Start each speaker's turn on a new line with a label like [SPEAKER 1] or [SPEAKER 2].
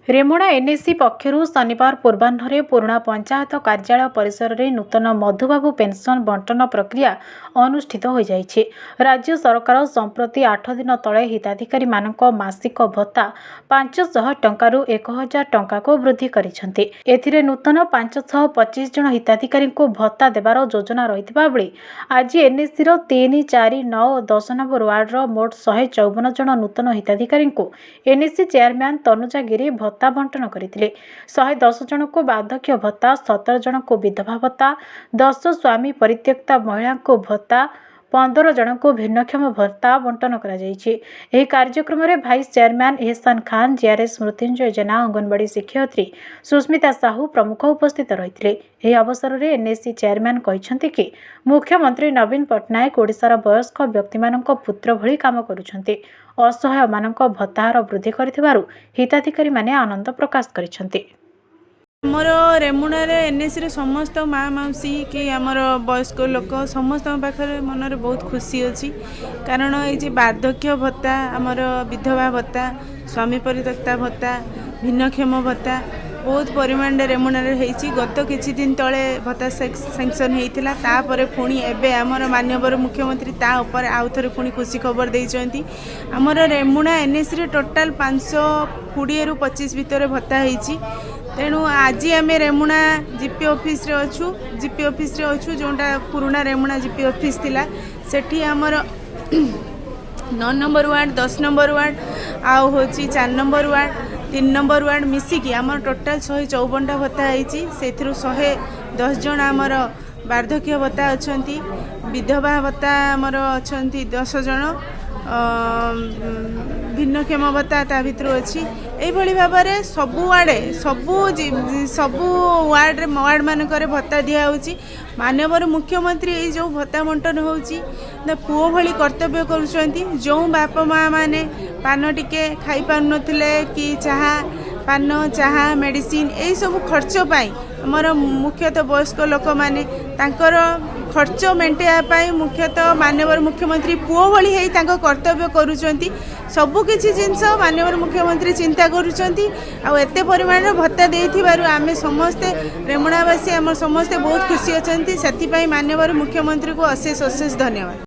[SPEAKER 1] Remuna NSC पक्षरु शनिवार पूर्वाह्न पुराणा पंचायत कार्यालय परिसर में नूतन मधुबाबू पेंशन बंटन प्रक्रिया अनुष्ठित हो जाइछे। राज्य सरकार संप्रति 8 दिन तले हिताधिकारी मानक मासिक भत्ता 500 टंकारु 1000 टंका को वृद्धि करिसेंते। एथिरे नूतन 525 जन हिताधिकारी को भत्ता देवार योजना रहितबा बेले आज एनएससी रो 3, 4, 9 और 10 नंबर वार्ड रो मोट 154 जन नूतन हिताधिकारी को एनएससी चेयरमैन तनुजा गिरी भत्ता बंटन करते। 110 जन को वार्धक्य भत्ता, 17 जन को विधवा भत्ता, 10 स्वामी परित्यक्ता महिला को भत्ता, 15 जन को भिन्नक्षम भत्ता बंटन कर कार्यक्रम में भाइस चेयरमैन एहसान खान, जीआरएस मृत्युंजय जेना, अंगनवाड़ी शिक्षयित्री सुस्मिता साहू प्रमुख उपस्थित रही। यह अवसर में एनएससी चेयरमैन कहते कि मुख्यमंत्री नवीन पट्टनायक ओडिशार वयस्क व्यक्ति पुत्र भली काम करुछन्ते। असहाय मानक भत्ताहार वृद्धि करिथिबारु हिताधिकारी माने आनंद प्रकाश करिसेंते।
[SPEAKER 2] आमर रेमुणार एनएससी समस्त माँ मौसी कि आमर वयस्क लोक समस्त पाखे मनरे बहुत खुशी अच्छी, कारण ये वार्धक्य भत्ता, आमर विधवा भत्ता, स्वामी परित्यक्ता भत्ता, भिन्नक्षम भत्ता बहुत परिमाण रेमुणार होती। गत किछि दिन तले भत्ता सैंक्शन होता, तापर पुणी एबे आमर माननीय मुख्यमंत्री ता ऊपर आउ थे पुणी खुशी खबर देइछन्ती। आमर रेमुणा एनएससी टोटाल 520 रु 25 भितर भत्ता होती। तेणु आज आम रेमुणा जीपी ऑफिस रे अच्छु जोटा पुराना रेमुणा जीपी ऑफिस थिला, सेठी आमर 9 नंबर वार्ड, 10 नंबर वार्ड आउ होची 4 नंबर वार्ड, 3 नंबर वार्ड मिसिकी आमर टोटाल 154 भत्ता होती। से 110 जन आमर वार्धक्य भत्ता अच्छी, विधवा भत्ता आमर अच्छी 10 जन, भिन्नक्षम भत्ता ता भितर अच्छी। यही भाव में सबु आड़े सबु वार्ड मानक भत्ता दिखाई। माननीय मुख्यमंत्री जो भत्ता बंटन होची पुओ भली कर्तव्य करुछंती। जो बाप माँ माने पान टिके खाई पारु नथिले कि पान चाहा मेडिसिन यही सब खर्च पाई आमर मुख्यतः वयस्क लोक माने तांकर खर्च मेंटेया मुख्यतः माननीय मुख्यमंत्री पुओ भली है कर्तव्य करुछंती। सबु किछि जिनस माननीय मुख्यमंत्री चिंता करुछंती। आ एते परिमाण भत्ता देथिबारु आमे समस्ते रेमुणावासी आम समस्ते बहुत खुशी अछंती। सेति पई माननीय मुख्यमंत्री को अशेष धन्यवाद।